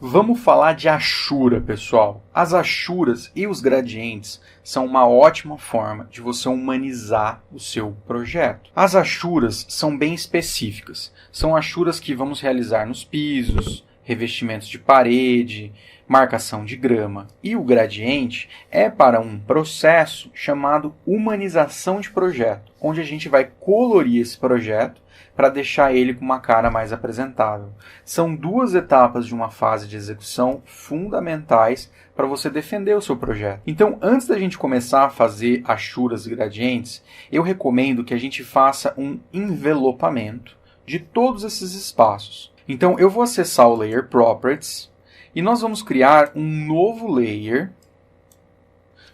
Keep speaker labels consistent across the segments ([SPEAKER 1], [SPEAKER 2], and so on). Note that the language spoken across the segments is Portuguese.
[SPEAKER 1] Vamos falar de achura, pessoal. As achuras e os gradientes são uma ótima forma de você humanizar o seu projeto. As achuras são bem específicas. São achuras que vamos realizar nos pisos, revestimentos de parede, marcação de grama. E o gradiente é para um processo chamado humanização de projeto, onde a gente vai colorir esse projeto para deixar ele com uma cara mais apresentável. São duas etapas de uma fase de execução fundamentais para você defender o seu projeto. Então, antes da gente começar a fazer achuras e gradientes, eu recomendo que a gente faça um envelopamento de todos esses espaços. Então, eu vou acessar o Layer Properties e nós vamos criar um novo layer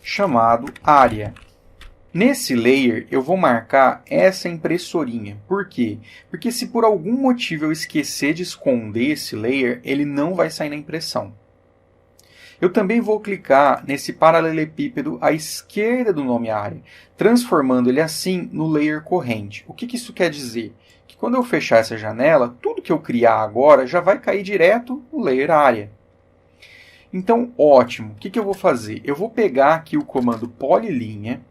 [SPEAKER 1] chamado Área. Nesse layer, eu vou marcar essa impressorinha. Por quê? Porque se por algum motivo eu esquecer de esconder esse layer, ele não vai sair na impressão. Eu também vou clicar nesse paralelepípedo à esquerda do nome área, transformando ele assim no layer corrente. O que isso quer dizer? Que quando eu fechar essa janela, tudo que eu criar agora já vai cair direto no layer área. Então, ótimo. O que eu vou fazer? Eu vou pegar aqui o comando polylinha,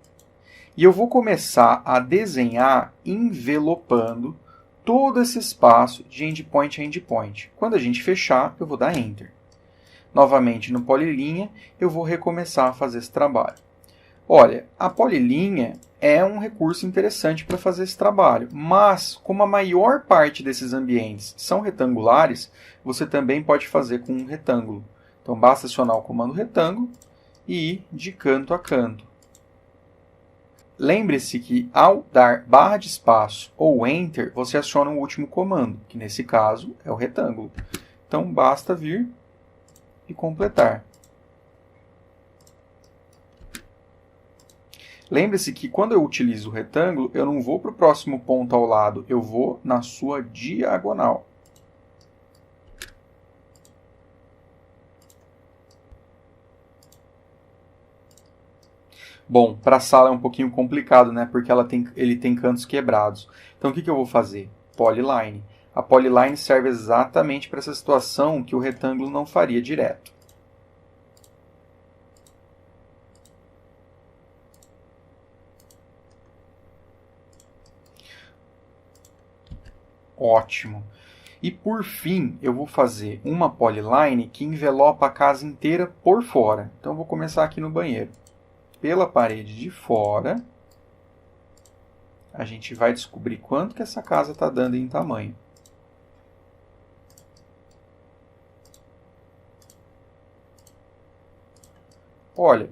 [SPEAKER 1] e eu vou começar a desenhar envelopando todo esse espaço de endpoint a endpoint. Quando a gente fechar, eu vou dar Enter. Novamente no polylinha, eu vou recomeçar a fazer esse trabalho. Olha, a polylinha é um recurso interessante para fazer esse trabalho, mas como a maior parte desses ambientes são retangulares, você também pode fazer com um retângulo. Então basta acionar o comando retângulo e ir de canto a canto. Lembre-se que ao dar barra de espaço ou Enter, você aciona o último comando, que nesse caso é o retângulo. Então basta vir e completar. Lembre-se que quando eu utilizo o retângulo, eu não vou para o próximo ponto ao lado, eu vou na sua diagonal. Bom, para a sala é um pouquinho complicado, né? Porque ele tem cantos quebrados. Então, o que eu vou fazer? Polyline. A polyline serve exatamente para essa situação que o retângulo não faria direto. Ótimo. E por fim, eu vou fazer uma polyline que envelopa a casa inteira por fora. Então, eu vou começar aqui no banheiro. Pela parede de fora, a gente vai descobrir quanto que essa casa está dando em tamanho. Olha,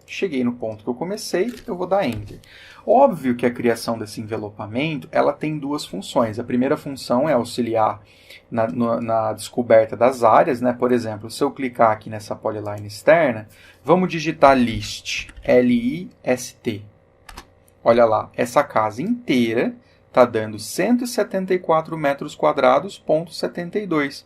[SPEAKER 1] cheguei no ponto que eu comecei, eu vou dar Enter. Óbvio que a criação desse envelopamento ela tem duas funções. A primeira função é auxiliar na descoberta das áreas, né? Por exemplo, se eu clicar aqui nessa polyline externa, vamos digitar list, L-I-S-T. Olha lá, essa casa inteira está dando 174 metros quadrados, ponto 72.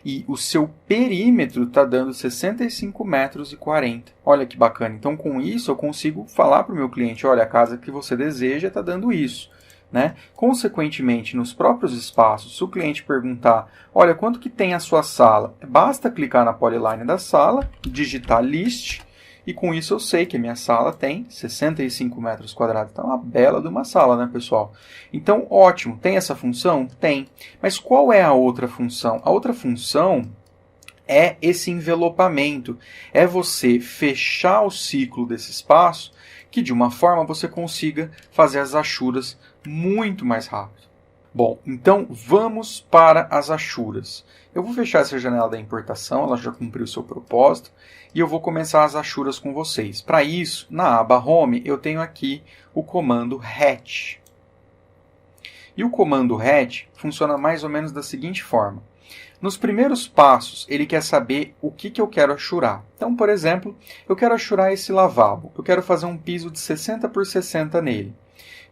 [SPEAKER 1] E o seu perímetro está dando 65 metros e 40. Olha que bacana. Então, com isso, eu consigo falar para o meu cliente, olha, a casa que você deseja está dando isso. Né? Consequentemente, nos próprios espaços, se o cliente perguntar, olha, quanto que tem a sua sala? Basta clicar na polyline da sala, digitar list, e com isso eu sei que a minha sala tem 65 metros quadrados. Então, é uma bela de uma sala, né, pessoal? Então, ótimo. Tem essa função? Tem. Mas qual é a outra função? A outra função é esse envelopamento. É você fechar o ciclo desse espaço, que de uma forma você consiga fazer as achuras muito mais rápido. Bom, então vamos para as achuras. Eu vou fechar essa janela da importação, ela já cumpriu o seu propósito, e eu vou começar as achuras com vocês. Para isso, na aba Home, eu tenho aqui o comando hatch. E o comando hatch funciona mais ou menos da seguinte forma. Nos primeiros passos, ele quer saber o que eu quero achurar. Então, por exemplo, eu quero achurar esse lavabo. Eu quero fazer um piso de 60 por 60 nele.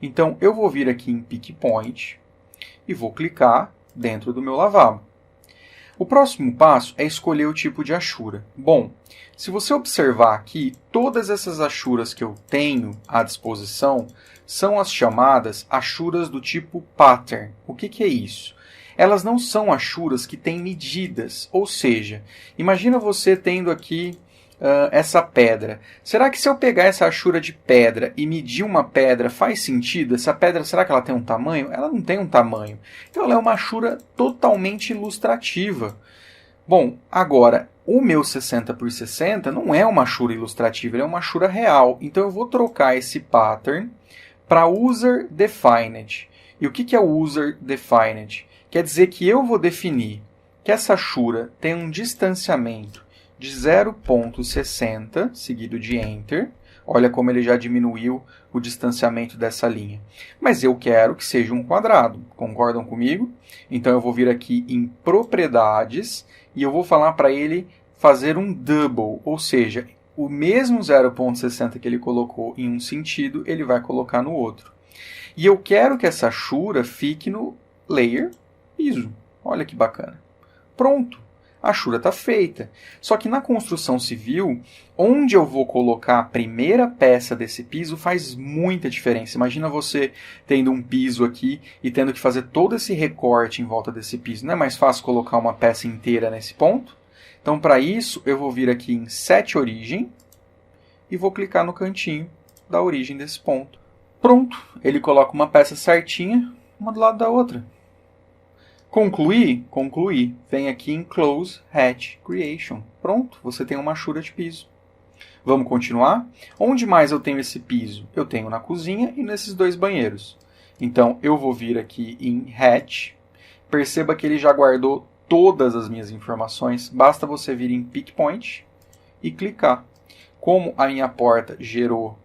[SPEAKER 1] Então, eu vou vir aqui em Pick Point e vou clicar dentro do meu lavabo. O próximo passo é escolher o tipo de achura. Bom, se você observar aqui, todas essas achuras que eu tenho à disposição são as chamadas achuras do tipo pattern. O que é isso? elas não são achuras que têm medidas. Ou seja, imagina você tendo aqui essa pedra. Será que se eu pegar essa achura de pedra e medir uma pedra, faz sentido? Essa pedra, será que ela tem um tamanho? Ela não tem um tamanho. Então ela é uma achura totalmente ilustrativa. Bom, agora, o meu 60 por 60 não é uma achura ilustrativa, ele é uma achura real. Então eu vou trocar esse pattern para user defined. E o que é o user defined? Quer dizer que eu vou definir que essa achura tem um distanciamento de 0,60 seguido de Enter. Olha como ele já diminuiu o distanciamento dessa linha. Mas eu quero que seja um quadrado. Concordam comigo? Então eu vou vir aqui em Propriedades e eu vou falar para ele fazer um double, ou seja, o mesmo 0,60 que ele colocou em um sentido, ele vai colocar no outro. E eu quero que essa achura fique no layer piso. Olha que bacana. Pronto. A achura está feita. Só que na construção civil, onde eu vou colocar a primeira peça desse piso faz muita diferença. Imagina você tendo um piso aqui e tendo que fazer todo esse recorte em volta desse piso. Não é mais fácil colocar uma peça inteira nesse ponto? Então, para isso, eu vou vir aqui em Set Origem e vou clicar no cantinho da origem desse ponto. Pronto, ele coloca uma peça certinha, uma do lado da outra. Concluir? Concluir. Vem aqui em Close Hatch Creation. Pronto, você tem uma achura de piso. Vamos continuar? Onde mais eu tenho esse piso? Eu tenho na cozinha e nesses dois banheiros. Então, eu vou vir aqui em Hatch. Perceba que ele já guardou todas as minhas informações. Basta você vir em Pick Point e clicar. Como a minha porta gerou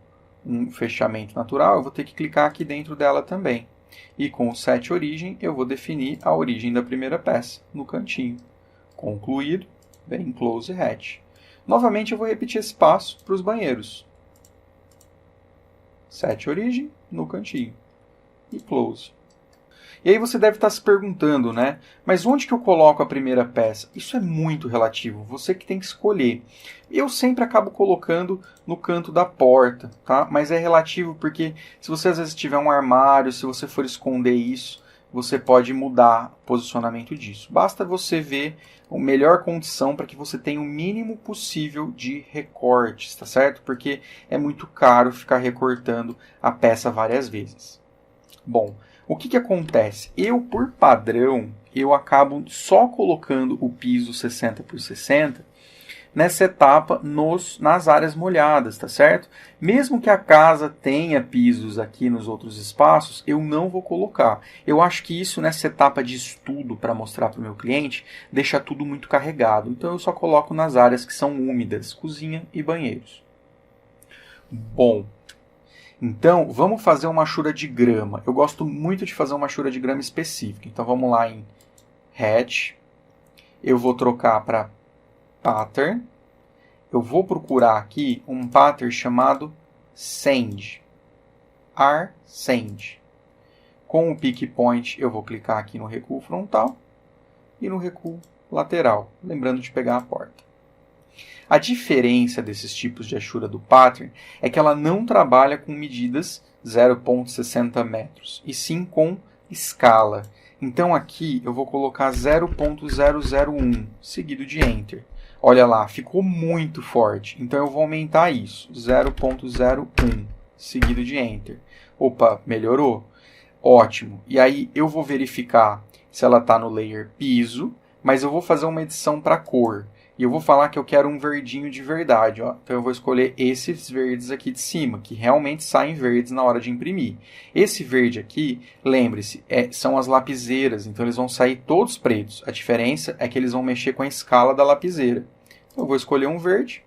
[SPEAKER 1] um fechamento natural, eu vou ter que clicar aqui dentro dela também. E com o Set Origem, eu vou definir a origem da primeira peça, no cantinho. Concluído, vem em Close Hatch. Novamente, eu vou repetir esse passo para os banheiros. Set Origem, no cantinho. E Close. E aí você deve estar se perguntando, né? Mas onde que eu coloco a primeira peça? Isso é muito relativo, você que tem que escolher. Eu sempre acabo colocando no canto da porta, tá? Mas é relativo porque se você às vezes tiver um armário, se você for esconder isso, você pode mudar o posicionamento disso. Basta você ver a melhor condição para que você tenha o mínimo possível de recortes, tá certo? Porque é muito caro ficar recortando a peça várias vezes. Bom, o que acontece? Eu, por padrão, eu acabo só colocando o piso 60 por 60 nessa etapa nas áreas molhadas, tá certo? Mesmo que a casa tenha pisos aqui nos outros espaços, eu não vou colocar. Eu acho que isso nessa etapa de estudo para mostrar para o meu cliente deixa tudo muito carregado. Então eu só coloco nas áreas que são úmidas, cozinha e banheiros. Bom, então, vamos fazer uma achura de grama. Eu gosto muito de fazer uma achura de grama específica. Então, vamos lá em Hatch. Eu vou trocar para Pattern. Eu vou procurar aqui um pattern chamado Sand. Sand. Com o Pick Point, eu vou clicar aqui no recuo frontal e no recuo lateral. Lembrando de pegar a porta. A diferença desses tipos de achura do pattern é que ela não trabalha com medidas 0,60 metros, e sim com escala. Então aqui eu vou colocar 0,001, seguido de Enter. Olha lá, ficou muito forte. Então eu vou aumentar isso, 0,01, seguido de Enter. Opa, melhorou? Ótimo. E aí eu vou verificar se ela está no layer piso, mas eu vou fazer uma edição para cor. E eu vou falar que eu quero um verdinho de verdade. Ó. Então eu vou escolher esses verdes aqui de cima, que realmente saem verdes na hora de imprimir. Esse verde aqui, lembre-se, são as lapiseiras, então eles vão sair todos pretos. A diferença é que eles vão mexer com a escala da lapiseira. Então eu vou escolher um verde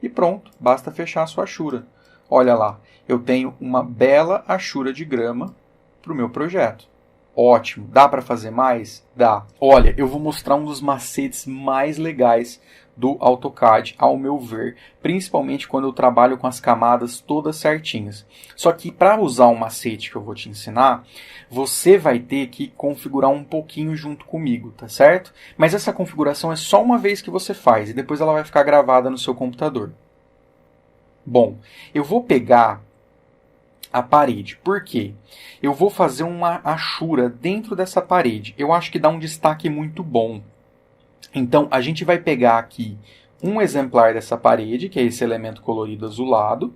[SPEAKER 1] e pronto, basta fechar a sua achura. Olha lá, eu tenho uma bela achura de grama para o meu projeto. Ótimo. Dá para fazer mais? Dá. Olha, eu vou mostrar um dos macetes mais legais do AutoCAD, ao meu ver, principalmente quando eu trabalho com as camadas todas certinhas. Só que para usar o macete que eu vou te ensinar, você vai ter que configurar um pouquinho junto comigo, tá certo? Mas essa configuração é só uma vez que você faz e depois ela vai ficar gravada no seu computador. Bom, eu vou pegar a parede. Por quê? Eu vou fazer uma achura dentro dessa parede. Eu acho que dá um destaque muito bom. Então, a gente vai pegar aqui um exemplar dessa parede, que é esse elemento colorido azulado,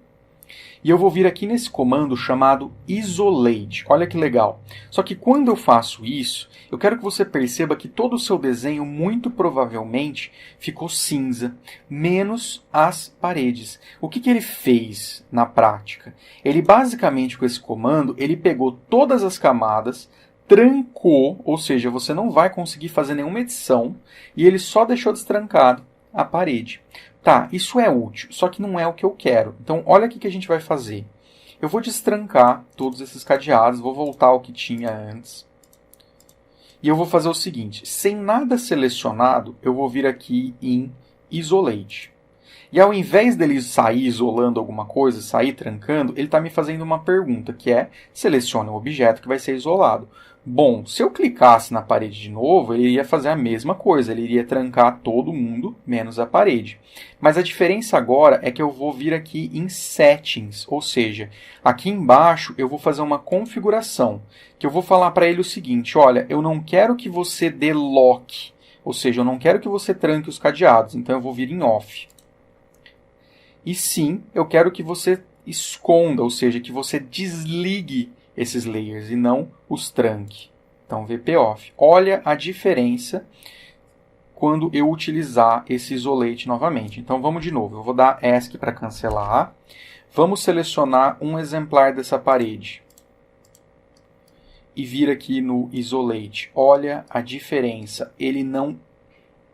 [SPEAKER 1] e eu vou vir aqui nesse comando chamado isolate. Olha que legal. Só que quando eu faço isso, eu quero que você perceba que todo o seu desenho, muito provavelmente, ficou cinza, menos as paredes. O que ele fez na prática? Ele basicamente, com esse comando, ele pegou todas as camadas, trancou, ou seja, você não vai conseguir fazer nenhuma edição, e ele só deixou destrancado a parede. Tá, isso é útil, só que não é o que eu quero. Então, olha o que a gente vai fazer. Eu vou destrancar todos esses cadeados, vou voltar ao que tinha antes. E eu vou fazer o seguinte, sem nada selecionado, eu vou vir aqui em Isolate. E ao invés dele sair isolando alguma coisa, sair trancando, ele está me fazendo uma pergunta, que é, selecione o objeto que vai ser isolado. Bom, se eu clicasse na parede de novo, ele iria fazer a mesma coisa, ele iria trancar todo mundo, menos a parede. Mas a diferença agora é que eu vou vir aqui em Settings, ou seja, aqui embaixo eu vou fazer uma configuração, que eu vou falar para ele o seguinte, olha, eu não quero que você dê lock, ou seja, eu não quero que você tranque os cadeados, então eu vou vir em Off. E sim, eu quero que você esconda, ou seja, que você desligue esses layers e não os tranque. Então, VP Off. Olha a diferença quando eu utilizar esse isolate novamente. Então, vamos de novo. Eu vou dar ESC para cancelar. Vamos selecionar um exemplar dessa parede. E vir aqui no isolate. Olha a diferença. Ele não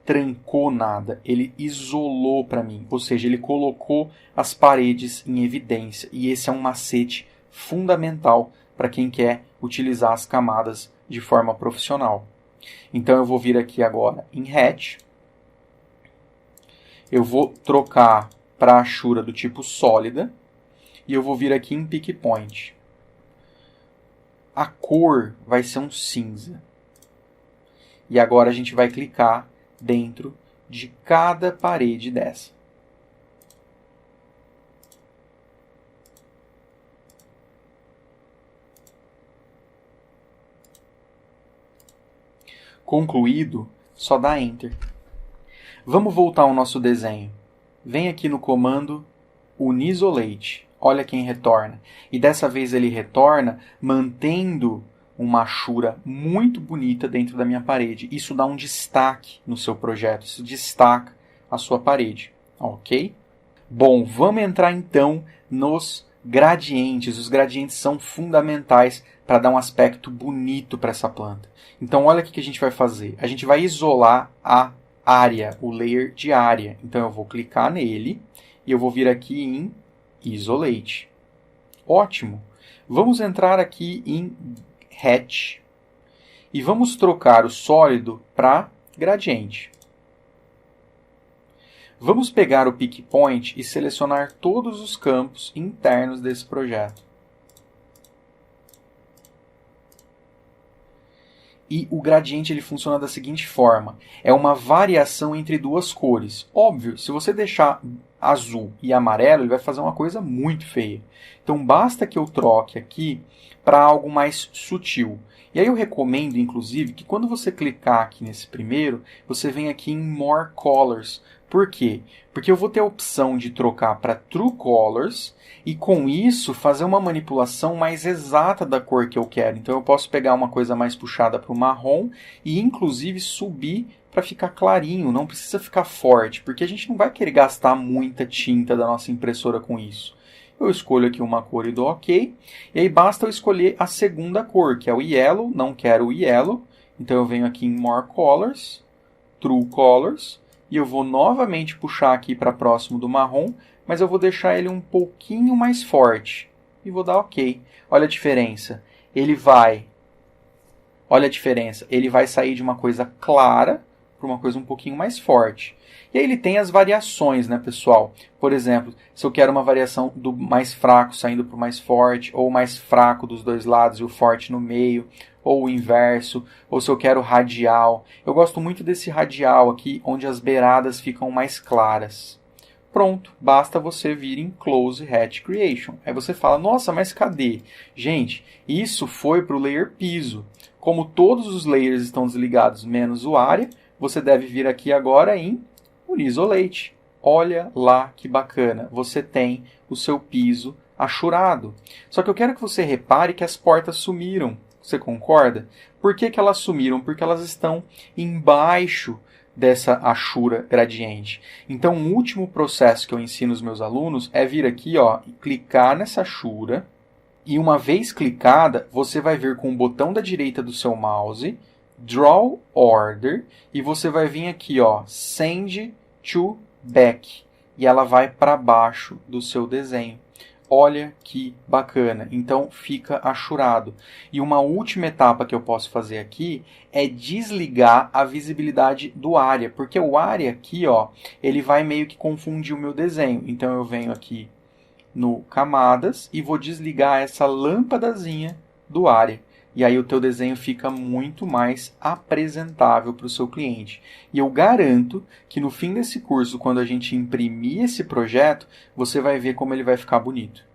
[SPEAKER 1] trancou nada, ele isolou para mim, ou seja, ele colocou as paredes em evidência. E esse é um macete fundamental para quem quer utilizar as camadas de forma profissional. Então eu vou vir aqui agora em Hatch, eu vou trocar para a achura do tipo sólida, e eu vou vir aqui em Pick Point. A cor vai ser um cinza. E agora a gente vai clicar dentro de cada parede dessa. Concluído, só dá Enter. Vamos voltar ao nosso desenho. Vem aqui no comando Unisolate. Olha quem retorna. E dessa vez ele retorna mantendo uma achura muito bonita dentro da minha parede. Isso dá um destaque no seu projeto, isso destaca a sua parede, ok? Bom, vamos entrar então nos gradientes. Os gradientes são fundamentais para dar um aspecto bonito para essa planta. Então, olha o que a gente vai fazer. A gente vai isolar a área, o layer de área. Então, eu vou clicar nele e eu vou vir aqui em Isolate. Ótimo! Vamos entrar aqui em Hatch e vamos trocar o sólido para gradiente. Vamos pegar o Pick Point e selecionar todos os campos internos desse projeto. E o gradiente ele funciona da seguinte forma. É uma variação entre duas cores. Óbvio, se você deixar azul e amarelo, ele vai fazer uma coisa muito feia. Então, basta que eu troque aqui para algo mais sutil. E aí eu recomendo, inclusive, que quando você clicar aqui nesse primeiro, você vem aqui em More Colors. Por quê? Porque eu vou ter a opção de trocar para True Colors e com isso fazer uma manipulação mais exata da cor que eu quero. Então eu posso pegar uma coisa mais puxada para o marrom e inclusive subir para ficar clarinho, não precisa ficar forte, porque a gente não vai querer gastar muita tinta da nossa impressora com isso. Eu escolho aqui uma cor e dou OK, e aí basta eu escolher a segunda cor, que é o Yellow, não quero o Yellow, então eu venho aqui em More Colors, True Colors, e eu vou novamente puxar aqui para próximo do marrom, mas eu vou deixar ele um pouquinho mais forte, e vou dar OK. Olha a diferença, olha a diferença, ele vai sair de uma coisa clara para uma coisa um pouquinho mais forte. E aí ele tem as variações, né, pessoal? Por exemplo, se eu quero uma variação do mais fraco saindo para o mais forte, ou o mais fraco dos dois lados e o forte no meio, ou o inverso, ou se eu quero radial. Eu gosto muito desse radial aqui, onde as beiradas ficam mais claras. Pronto, basta você vir em Close Hatch Creation. Aí você fala, nossa, mas cadê? Gente, isso foi para o layer piso. Como todos os layers estão desligados menos o área, você deve vir aqui agora em Unisolate. Olha lá que bacana, você tem o seu piso achurado. Só que eu quero que você repare que as portas sumiram. Você concorda? Por que elas sumiram? Porque elas estão embaixo dessa achura gradiente. Então, o último processo que eu ensino os meus alunos é vir aqui, ó, e clicar nessa achura. E uma vez clicada, você vai vir com o botão da direita do seu mouse, Draw Order, e você vai vir aqui, ó, Send to Back. E ela vai para baixo do seu desenho. Olha que bacana. Então fica achurado. E uma última etapa que eu posso fazer aqui é desligar a visibilidade do área, porque o área aqui, ó, ele vai meio que confundir o meu desenho. Então eu venho aqui no Camadas e vou desligar essa lâmpadazinha do área. E aí o teu desenho fica muito mais apresentável para o seu cliente. E eu garanto que no fim desse curso, quando a gente imprimir esse projeto, você vai ver como ele vai ficar bonito.